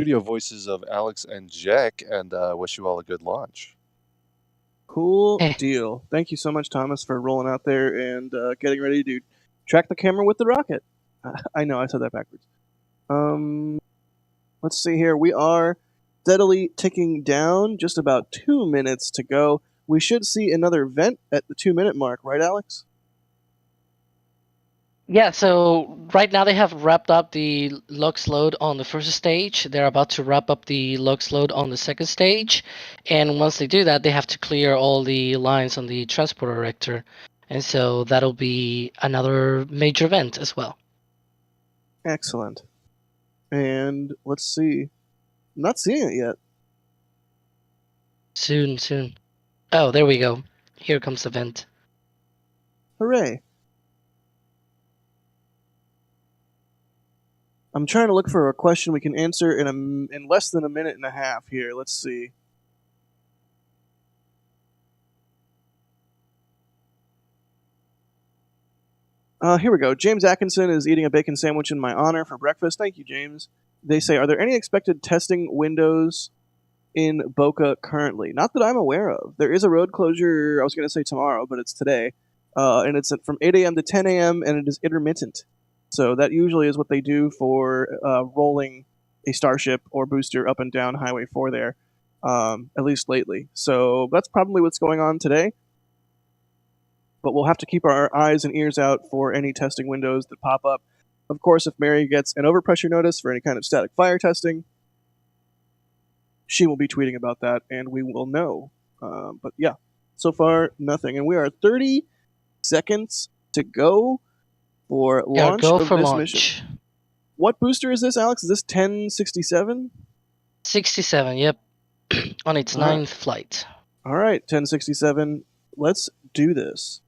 studio voices of Alex and Jack, and wish you all a good launch. Cool Eh. deal. Thank you so much, Thomas, for rolling out there and getting ready to track the camera with the rocket. I know, I said that backwards. Let's see here. We are steadily ticking down. Just about 2 minutes to go. We should see another vent at the 2-minute mark, right, Alex? Yeah, so right now they have wrapped up the lux load on the first stage. They're about to wrap up the lux load on the second stage. And once they do that, they have to clear all the lines on the transporter erector. And so that'll be another major event as well. Excellent. And let's see. I'm not seeing it yet. Soon. Oh, there we go. Here comes the vent. Hooray. I'm trying to look for a question we can answer in less than a minute and a half here. Let's see. Here we go. James Atkinson is eating a bacon sandwich in my honor for breakfast. Thank you, James. They say, are there any expected testing windows in Boca currently? Not that I'm aware of. There is a road closure, I was going to say tomorrow, but it's today. And it's from 8 a.m. to 10 a.m., and it is intermittent. So that usually is what they do for rolling a Starship or booster up and down Highway 4 there, at least lately. So that's probably what's going on today. But we'll have to keep our eyes and ears out for any testing windows that pop up. Of course, if Mary gets an overpressure notice for any kind of static fire testing, she will be tweeting about that, and we will know. But yeah, so far, nothing. And we are 30 seconds to go for launch go of for this launch. mission. What booster is this, Alex? Is this 1067? 67, yep. On its ninth flight. All right, 1067. Let's do this.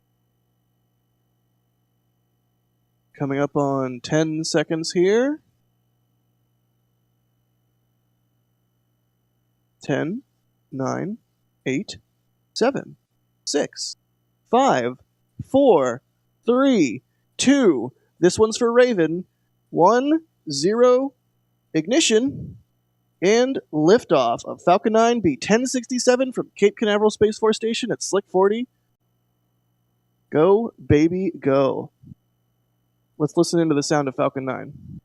Coming up on 10 seconds here. 10, 9, 8, 7, 6, 5, 4, 3, 2. This one's for Raven. 1, 0, ignition, and liftoff of Falcon 9 B-1067 from Cape Canaveral Space Force Station at Slick 40. Go, baby, go. Let's listen into the sound of Falcon 9.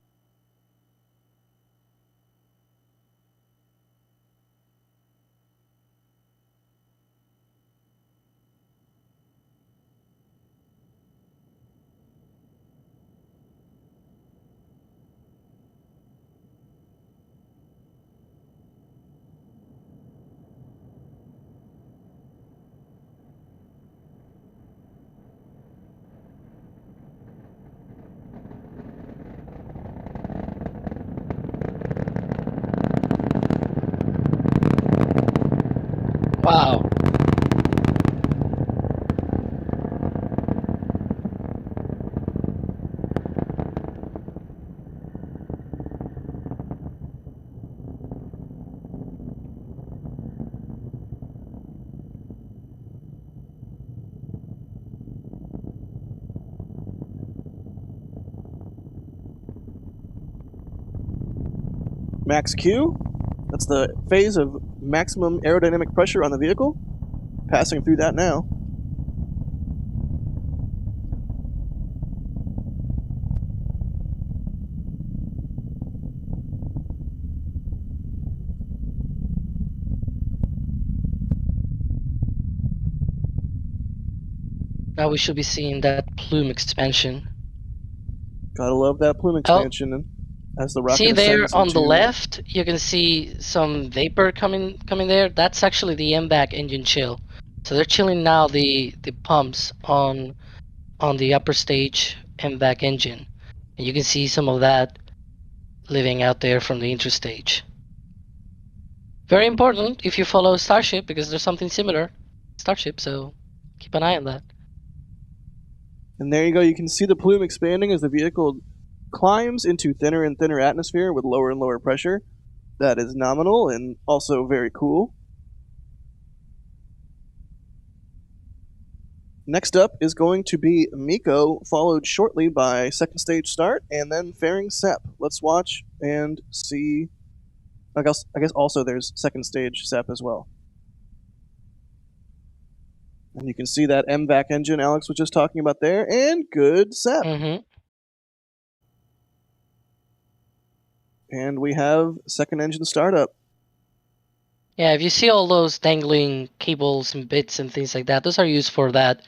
Wow. Max Q. That's the phase of maximum aerodynamic pressure on the vehicle. Passing through that now. Now we should be seeing that plume expansion. Gotta love that plume expansion. And as the rocket see there ascends on the into- left, you can see some vapor coming there. That's actually the MVAC engine chill. So they're chilling now the pumps on the upper stage MVAC engine. And you can see some of that living out there from the interstage. Very important if you follow Starship, because there's something similar Starship, so keep an eye on that. And there you go. You can see the plume expanding as the vehicle climbs into thinner and thinner atmosphere with lower and lower pressure. That is nominal and also very cool. Next up is going to be Miko, followed shortly by second stage start, and then fairing Sep. Let's watch and see I guess also there's second stage SEP as well. And you can see that MVAC engine Alex was just talking about there, and good SEP. Mm-hmm. And we have second engine startup. Yeah, if you see all those dangling cables and bits and things like that, those are used for that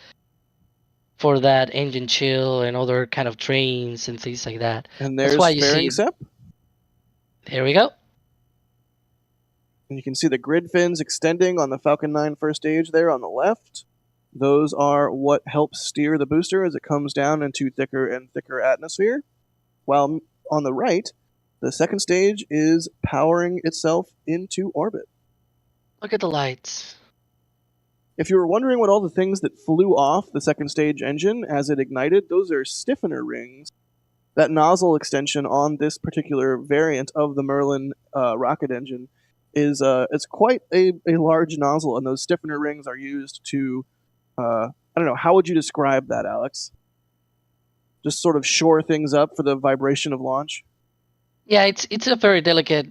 engine chill and other kind of drains and things like that. And That's there's why you fairing see. SEP. There we go. And you can see the grid fins extending on the Falcon 9 first stage there on the left. Those are what helps steer the booster as it comes down into thicker and thicker atmosphere. While on the right, the second stage is powering itself into orbit. Look at the lights. If you were wondering what all the things that flew off the second stage engine as it ignited, those are stiffener rings. That nozzle extension on this particular variant of the Merlin rocket engine is it's quite a large nozzle, and those stiffener rings are used to I don't know, how would you describe that, Alex? Just sort of shore things up for the vibration of launch? Yeah, it's a very delicate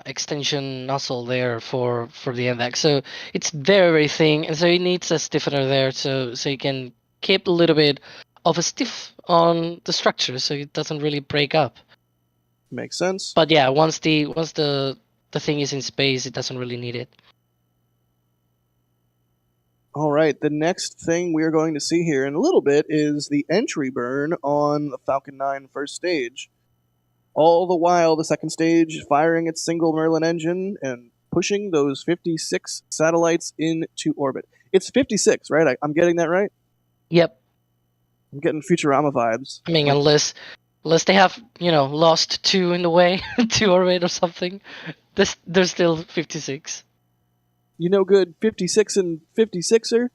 extension nozzle there for the MVAC. So it's very, very thin, and so it needs a stiffener there so you can keep a little bit of a stiff on the structure so it doesn't really break up. Makes sense. But yeah, once the thing is in space, it doesn't really need it. All right, the next thing we're going to see here in a little bit is the entry burn on the Falcon 9 first stage. All the while, the second stage firing its single Merlin engine and pushing those 56 satellites into orbit. It's 56, right? I'm getting that right? Yep. I'm getting Futurama vibes. I mean, unless they have, lost 2 in the way to orbit or something, there's still 56. You know good 56 and 56er?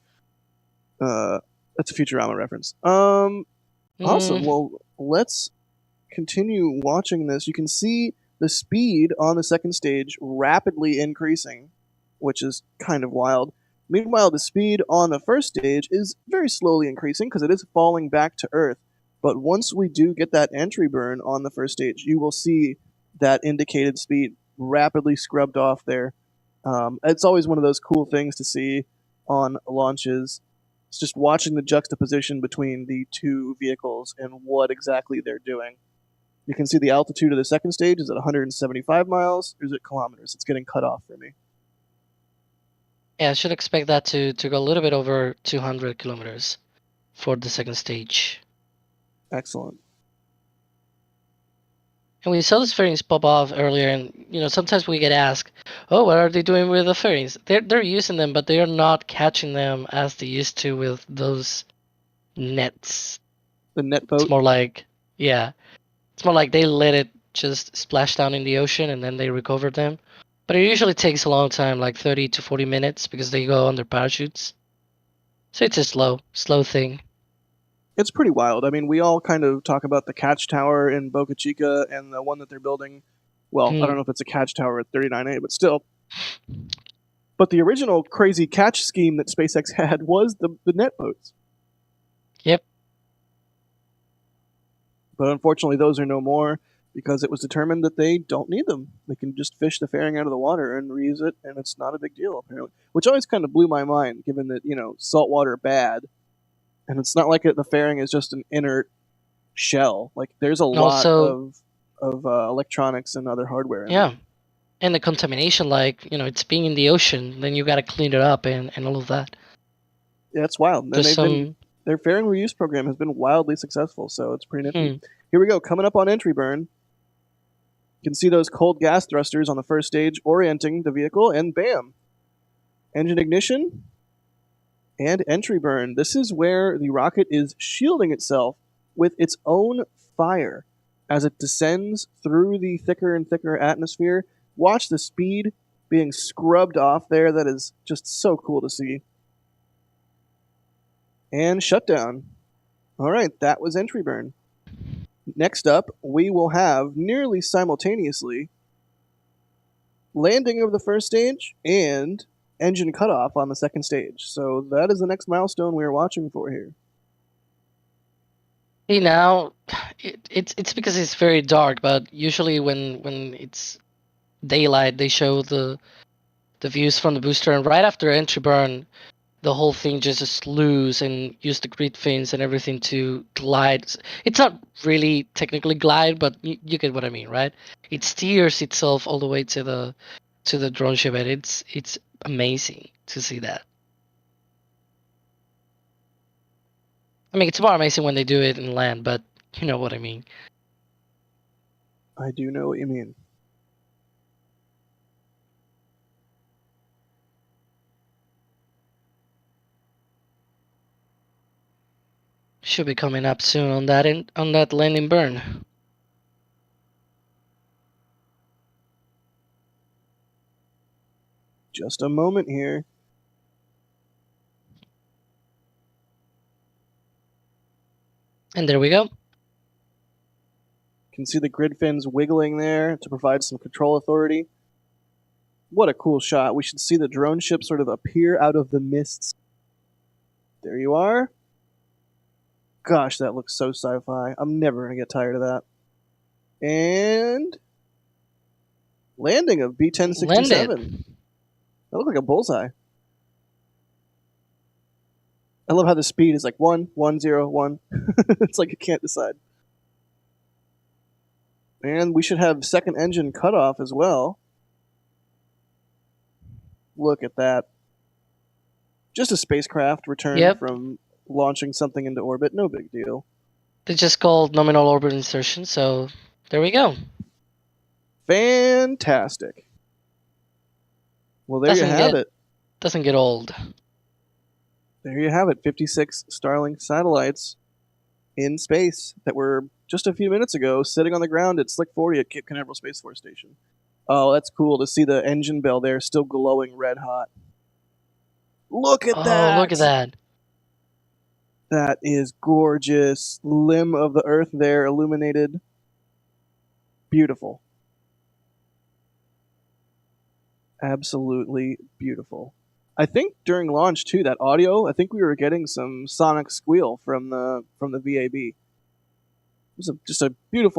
That's a Futurama reference. Awesome. Well, let's continue watching this. You can see the speed on the second stage rapidly increasing, which is kind of wild. Meanwhile, the speed on the first stage is very slowly increasing because it is falling back to Earth. But once we do get that entry burn on the first stage, you will see that indicated speed rapidly scrubbed off there. It's always one of those cool things to see on launches. It's just watching the juxtaposition between the two vehicles and what exactly they're doing. You can see the altitude of the second stage is at 175 miles. Or is it kilometers? It's getting cut off for me. Yeah, I should expect that to go a little bit over 200 kilometers for the second stage. Excellent. And we saw the fairings pop off earlier, and sometimes we get asked, "Oh, what are they doing with the fairings?" They're using them, but they are not catching them as they used to with those nets. The net boat. It's more like they let it just splash down in the ocean and then they recover them. But it usually takes a long time, like 30 to 40 minutes, because they go under parachutes. So it's a slow thing. It's pretty wild. I mean, we all kind of talk about the catch tower in Boca Chica and the one that they're building. Well, I don't know if it's a catch tower at 39A, but still. But the original crazy catch scheme that SpaceX had was the net boats. Yep. But unfortunately, those are no more because it was determined that they don't need them. They can just fish the fairing out of the water and reuse it, and it's not a big deal, apparently. Which always kind of blew my mind, given that, saltwater bad. And it's not like the fairing is just an inert shell. Like, there's a lot of electronics and other hardware in there. And the contamination, it's being in the ocean, then you got to clean it up and all of that. Yeah, it's wild. And their fairing reuse program has been wildly successful, so it's pretty nifty. Here we go. Coming up on entry burn. You can see those cold gas thrusters on the first stage orienting the vehicle, and bam! Engine ignition and entry burn. This is where the rocket is shielding itself with its own fire as it descends through the thicker and thicker atmosphere. Watch the speed being scrubbed off there. That is just so cool to see. And shutdown. All right, that was entry burn. Next up, we will have nearly simultaneously landing of the first stage and engine cutoff on the second stage. So that is the next milestone we are watching for here. See, now it's because it's very dark, but usually when it's daylight, they show the views from the booster, and right after entry burn, the whole thing just loose and use the grid fins and everything to glide. It's not really technically glide, but you get what I mean, right? It steers itself all the way to the drone ship, and it's amazing to see that. I mean, it's more amazing when they do it in land, but you know what I mean. I do know what you mean. Should be coming up soon on that landing burn. Just a moment here. And there we go. You can see the grid fins wiggling there to provide some control authority. What a cool shot. We should see the drone ship sort of appear out of the mists. There you are. Gosh, that looks so sci-fi. I'm never going to get tired of that. And landing of B-1067. Landed. That looked like a bullseye. I love how the speed is like 1, 1, 0, 1. It's like you can't decide. And we should have second engine cutoff as well. Look at that. Just a spacecraft returned from launching something into orbit. No big deal. They just called nominal orbit insertion, so there we go. Fantastic. Well, there you have it. Doesn't get old. There you have it. 56 Starlink satellites in space that were just a few minutes ago sitting on the ground at Slick 40 at Cape Canaveral Space Force Station. Oh, that's cool to see the engine bell there still glowing red hot. Look at that! Oh, look at that. That is gorgeous. Limb of the Earth there illuminated. Beautiful. Absolutely beautiful. I think during launch too, that audio, I think we were getting some sonic squeal from the VAB. It was just a beautiful